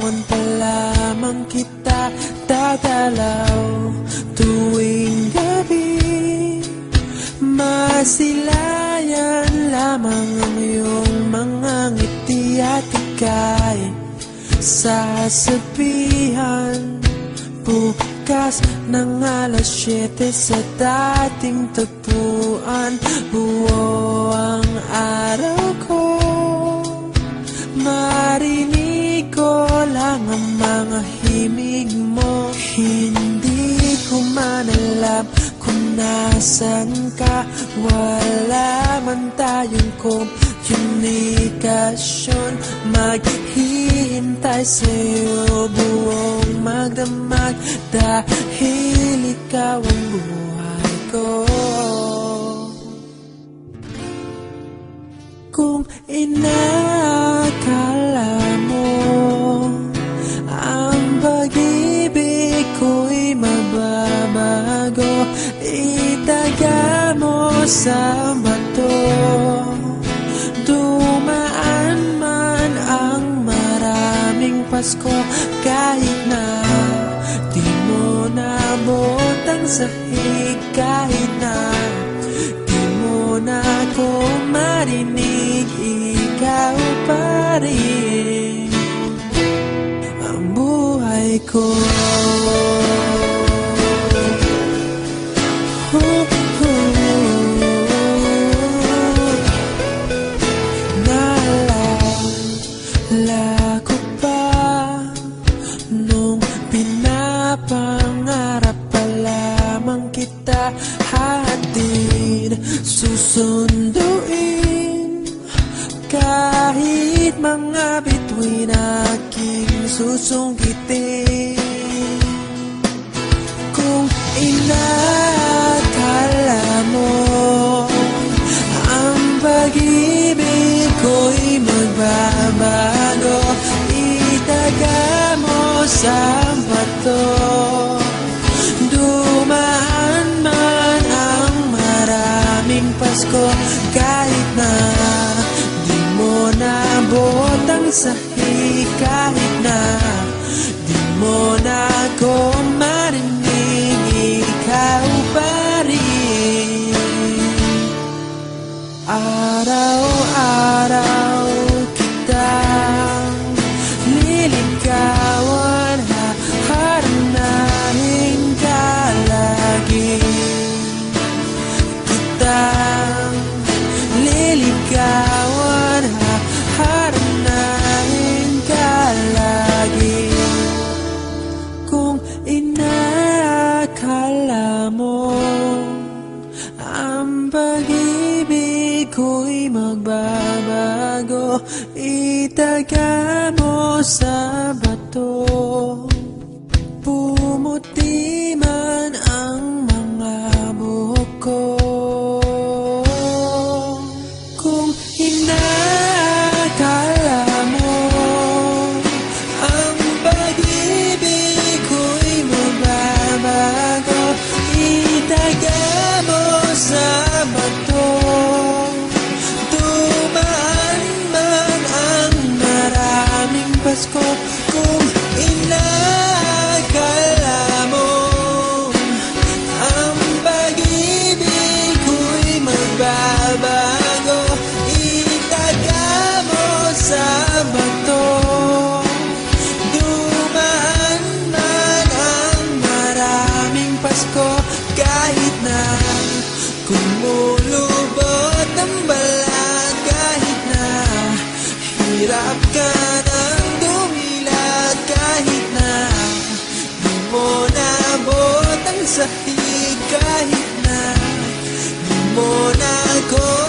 Doon pa lamang kita dadalaw tuwing gabi. Masilayan lamang ang iyong mga ngiti at ika'y sasabihan bukas ng alas 7 sa dating tagpuan. Buo ang araw ko, marinig ko lang ang mga himig mo. Hindi ko man alam kung nasan ka, wala man tayong komunikasyon. Maghihintay sa'yo buong magdamag dahil ikaw ang buhay ko. Kung inakala mo ang pag-ibig ko'y mababago, itaga mo sa bato. Dumaan man ang maraming Pasko, kahit na di mo naabot ang sahig, kahit na di mo na ako marinig, ikaw pa rin ang buhay ko. Naalala ko pa nung pinapangarap pa lamang kita, hatid susunduin kahit mga bituin aking susungkitin. Kung inakala mo ang pag-ibig ko'y magbabago, itaga mo sa bato. Dumaan man ang maraming Pasko, kahit na di mo naabot ang sahig, kahit na di mo na ako marinig, ikaw pa rin. Araw-araw kitang liligawan, haharanahin ka lagi. Kitang liligawan, haharanahin ka lagi. Kung inakala mo ang pag-ibig ko'y magbabago, itaga mo sa bato. Pumuti man ang mga buhok ko. Kung inakala mo ang pag-ibig ko'y magbabago, itaga mo sa bato. Dumaan man ang maraming Pasko, kung inakala mo ang pag-ibig ko'y magbabago, itaga mo sa bato. Dumaan man ang maraming Pasko, kahit na kumulubot ang balat, kahit na hirap ka ng dumilat, kahit na di mo naabot ang sahig, kahit na di mo na ako